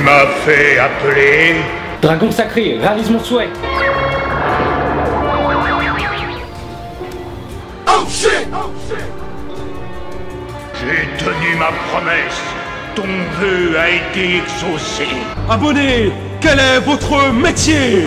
m'as fait appeler? Dragon sacré, réalise mon souhait. Oh shit! J'ai tenu ma promesse. Ton vœu a été exaucé. Abonné, quel est votre métier?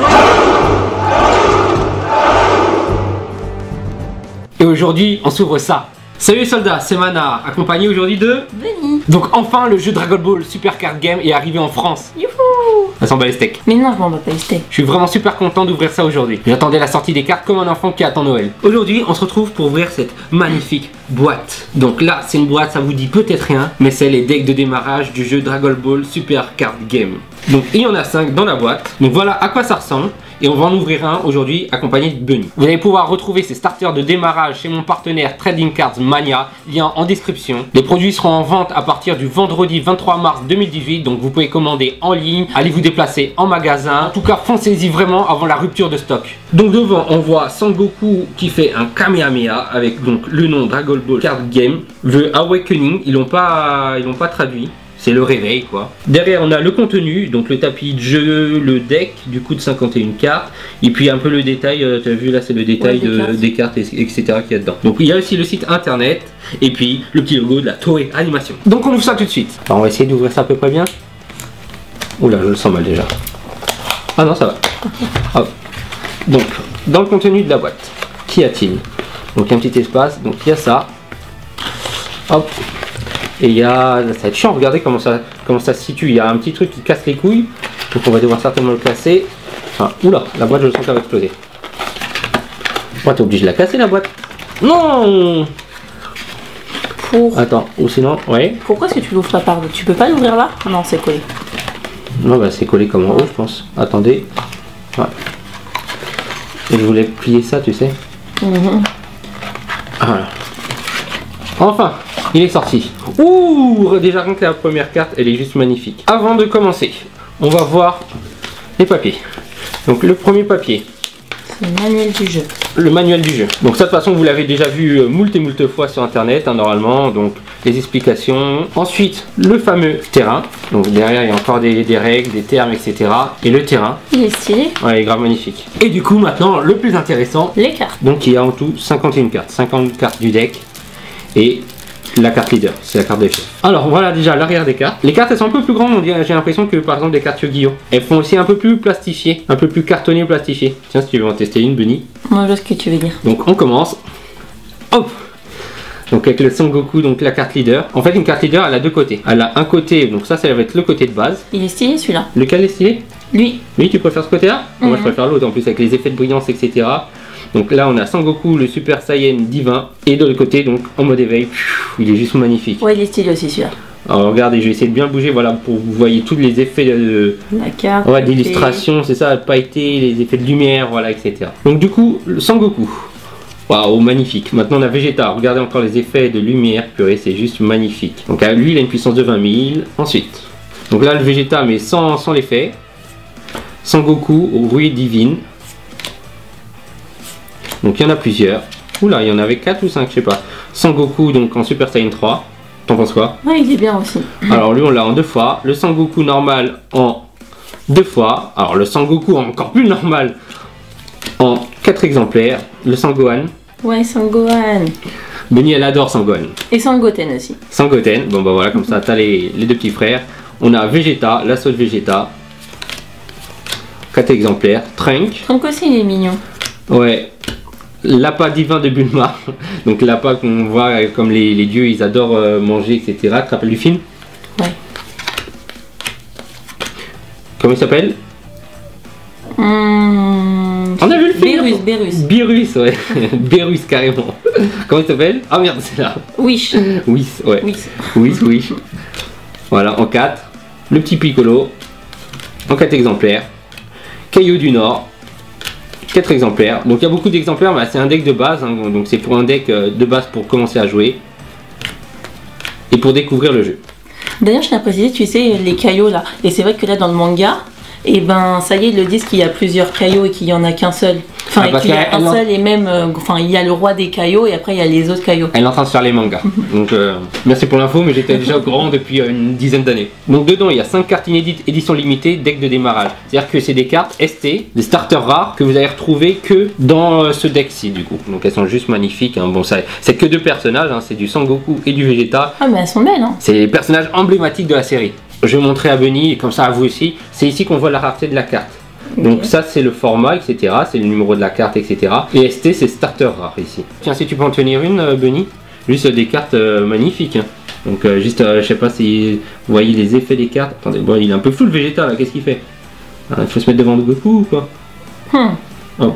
Et aujourd'hui, on s'ouvre ça. Salut les soldats, c'est Mana, accompagné aujourd'hui de Benny. Donc enfin, le jeu Dragon Ball Super Card Game est arrivé en France. Youhou! Ça s'en bat les steaks. Mais non, je m'en bats pas les steaks. Je suis vraiment super content d'ouvrir ça aujourd'hui. J'attendais la sortie des cartes comme un enfant qui attend Noël. Aujourd'hui, on se retrouve pour ouvrir cette magnifique boîte. Donc là, c'est une boîte, ça vous dit peut-être rien, mais c'est les decks de démarrage du jeu Dragon Ball Super Card Game. Donc il y en a 5 dans la boîte. Donc voilà à quoi ça ressemble. Et on va en ouvrir un aujourd'hui accompagné de Benny. Vous allez pouvoir retrouver ces starters de démarrage chez mon partenaire Trading Cards Mania, lien en description. Les produits seront en vente à partir du vendredi 23 mars 2018, donc vous pouvez commander en ligne, allez vous déplacer en magasin. En tout cas, foncez-y vraiment avant la rupture de stock. Donc devant, on voit Sangoku qui fait un Kamehameha avec donc le nom Dragon Ball Card Game. The Awakening, ils l'ont pas traduit. C'est le réveil quoi. Derrière on a le contenu, donc le tapis de jeu, le deck du coup de 51 cartes. Et puis un peu le détail, tu as vu là c'est le détail des cartes etc. qu'il y a dedans. Donc il y a aussi le site internet et puis le petit logo de la Toei Animation. Donc on ouvre ça tout de suite. Alors on va essayer d'ouvrir ça à peu près bien. Oula je le sens mal déjà. Ah non ça va. Hop. Donc dans le contenu de la boîte, qu'y a-t-il? Donc il y a un petit espace, donc il y a ça. Hop. Et il y a, ça va être chiant, regardez comment ça se situe, il y a un petit truc qui casse les couilles, donc on va devoir certainement le casser. Enfin, oula, la boîte je le sens qu'elle va exploser. Oh, t'es obligé de la casser la boîte. Non. Attends, ou sinon, ouais. Pourquoi est-ce que tu l'ouvres pas par deux? Tu peux pas l'ouvrir là? Non, c'est collé. Non, bah c'est collé comme en haut, je pense. Attendez. Ouais. Et je voulais plier ça, tu sais. Voilà. Enfin, il est sorti. Ouh, déjà rien que la première carte, elle est juste magnifique. Avant de commencer, on va voir les papiers. Donc le premier papier. C'est le manuel du jeu. Le manuel du jeu. Donc ça de toute façon vous l'avez déjà vu moult et moult fois sur internet hein, normalement. Donc les explications. Ensuite le fameux terrain. Donc derrière il y a encore des règles, des termes etc. Et le terrain. Il est stylé. Ouais il est grave magnifique. Et du coup maintenant le plus intéressant. Les cartes. Donc il y a en tout 51 cartes. 50 cartes du deck. Et la carte leader, c'est la carte des chefs. Alors voilà déjà l'arrière des cartes. Les cartes elles sont un peu plus grandes, j'ai l'impression que par exemple des cartes Yu-Gi-Oh! Elles font aussi un peu plus plastifiées, un peu plus cartonnées ou plastifiées. Tiens si tu veux en tester une Benny. Moi je vois ce que tu veux dire. Donc on commence. Hop. Donc avec le Sangoku, donc la carte leader. En fait une carte leader elle a deux côtés. Elle a un côté, donc ça va être le côté de base. Il est stylé celui-là. Lequel est stylé? Lui. Lui tu préfères ce côté là? Moi je préfère l'autre en plus avec les effets de brillance etc. Donc là on a Sangoku, le Super Saiyan divin. Et de l'autre côté donc en mode éveil, il est juste magnifique. Ouais il est stylé aussi celui-là. Alors regardez, je vais essayer de bien bouger voilà pour que vous voyez tous les effets de la carte. Ouais, d'illustration, c'est ça, pailleté, les effets de lumière, voilà etc. Donc du coup le Sangoku. Waouh magnifique. Maintenant on a Vegeta, regardez encore les effets de lumière, purée c'est juste magnifique. Donc lui il a une puissance de 20 000. Ensuite, donc là le Vegeta mais sans l'effet. Sangoku, rouille divine. Donc il y en a plusieurs. Oula, il y en avait 4 ou 5, je sais pas. Sangoku donc en Super Saiyan 3. T'en penses quoi? Ouais, il est bien aussi. Alors lui on l'a en 2 fois. Le Sangoku normal en 2 fois. Alors le Sangoku encore plus normal en 4 exemplaires. Le Sangohan. Ouais, Sangohan. Benny elle adore Sangohan. Et Sangoten aussi. Sangoten. Bon bah voilà, comme ça t'as les deux petits frères. On a Vegeta, l'assaut de Vegeta. 4 exemplaires. Trunks. Trunks aussi il est mignon. Ouais. L'appât divin de Bulma, donc l'appât qu'on voit comme les dieux ils adorent manger etc. Tu te rappelles du film? Ouais. Comment il s'appelle? On a vu le film? Beerus ouais. Beerus carrément. Comment il s'appelle? Ah merde c'est là. Wish. Whis ouais. Wish. Voilà en 4. Le petit Piccolo. En 4 exemplaires. Caillou du Nord. 4 exemplaires, donc il y a beaucoup d'exemplaires, mais c'est un deck de base, hein, donc c'est pour un deck de base pour commencer à jouer et pour découvrir le jeu. D'ailleurs je tiens à préciser, tu sais les caillots là, et c'est vrai que là dans le manga, et ben ça y est ils le disent qu'il y a plusieurs caillots et qu'il y en a qu'un seul. Enfin, Ah, parce qu'il y a qu'elle- un seul et même. Enfin, il y a le roi des caillots et après il y a les autres caillots. Elle est en train de faire les mangas. Donc merci pour l'info, mais j'étais déjà au courant depuis une dizaine d'années. Donc dedans il y a 5 cartes inédites édition limitée, deck de démarrage. C'est-à-dire que c'est des cartes ST, des starters rares que vous allez retrouver que dans ce deck-ci du coup. Donc elles sont juste magnifiques. Hein. Bon, ça, c'est que 2 personnages, hein. C'est du Sangoku et du Vegeta. Ah, mais elles sont belles, hein. C'est les personnages emblématiques de la série. Je vais montrer à Bunny et comme ça à vous aussi. C'est ici qu'on voit la rareté de la carte. Donc ça c'est le format, etc. C'est le numéro de la carte, etc. Et ST c'est starter rare ici. Tiens, si tu peux en tenir une, Bunny. Juste des cartes magnifiques. Hein. Donc juste, je sais pas si vous voyez les effets des cartes. Attendez, bon, il est un peu flou le Vegeta là, qu'est-ce qu'il fait? Il faut se mettre devant le Goku ou quoi? Oh.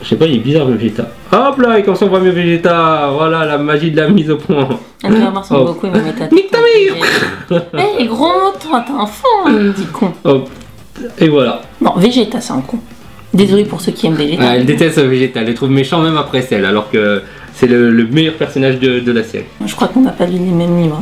Je sais pas, il est bizarre le Vegeta. Hop là, et comme ça on voit mieux Vegeta. Voilà la magie de la mise au point. Elle va voir son Goku, il va mettre ta tête. Nique ta mère. Eh, gros mot, toi, t'es un fou, hein, petit con. Hop. Et voilà. Non, Vegeta, c'est un con. Désolé pour ceux qui aiment Vegeta. Elle déteste Vegeta, elle le trouve méchant même après celle, alors que c'est le meilleur personnage de la série. Je crois qu'on n'a pas lu les mêmes livres.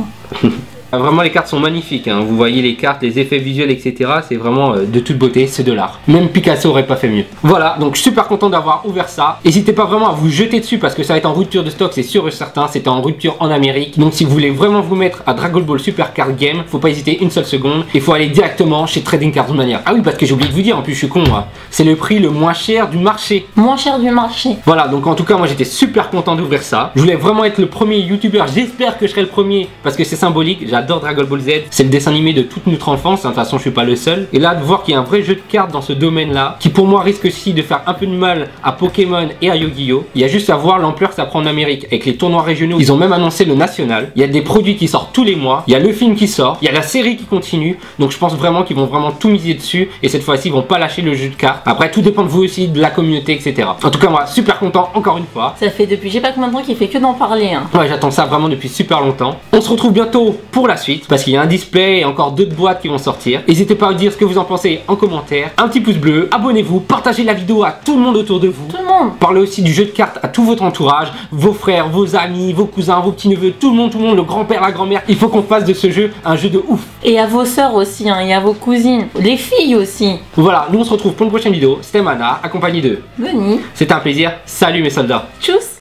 Vraiment les cartes sont magnifiques, hein. Vous voyez les cartes, les effets visuels, etc. C'est vraiment de toute beauté, c'est de l'art. Même Picasso aurait pas fait mieux. Voilà, donc je suis super content d'avoir ouvert ça. N'hésitez pas vraiment à vous jeter dessus parce que ça va être en rupture de stock, c'est sûr et certain. C'était en rupture en Amérique. Donc si vous voulez vraiment vous mettre à Dragon Ball Super Card Game, faut pas hésiter une seule seconde. Il faut aller directement chez Trading Cards Mania. Ah oui, parce que j'ai oublié de vous dire, en plus je suis con, moi. C'est le prix le moins cher du marché. Moins cher du marché. Voilà, donc en tout cas moi j'étais super content d'ouvrir ça. Je voulais vraiment être le premier youtubeur, j'espère que je serai le premier parce que c'est symbolique, j'adore Dragon Ball Z. C'est le dessin animé de toute notre enfance, de toute façon je suis pas le seul. Et là de voir qu'il y a un vrai jeu de cartes dans ce domaine là, qui pour moi risque aussi de faire un peu de mal à Pokémon et à Yu-Gi-Oh! Il y a juste à voir l'ampleur que ça prend en Amérique avec les tournois régionaux. Ils ont même annoncé le national. Il y a des produits qui sortent tous les mois, il y a le film qui sort, il y a la série qui continue. Donc je pense vraiment qu'ils vont vraiment tout miser dessus. Et cette fois-ci ils vont pas lâcher le jeu de cartes. Après tout dépend de vous aussi, de la communauté, etc. En tout cas moi super content encore une fois. Ça fait depuis je sais pas combien de temps qu'il fait que d'en parler. Hein. Ouais, j'attends ça vraiment depuis super longtemps. On se retrouve bientôt pour la suite parce qu'il y a un display et encore d'autres boîtes qui vont sortir. N'hésitez pas à dire ce que vous en pensez en commentaire. Un petit pouce bleu, abonnez-vous, partagez la vidéo à tout le monde autour de vous. Tout le monde. Parlez aussi du jeu de cartes à tout votre entourage, vos frères, vos amis, vos cousins, vos petits-neveux, tout le monde, le grand-père, la grand-mère. Il faut qu'on fasse de ce jeu un jeu de ouf. Et à vos sœurs aussi, hein, et à vos cousines. Les filles aussi. Voilà, nous on se retrouve pour une prochaine vidéo. C'était Mana, accompagné de... Venez. C'était un plaisir. Salut mes soldats. Tchuss.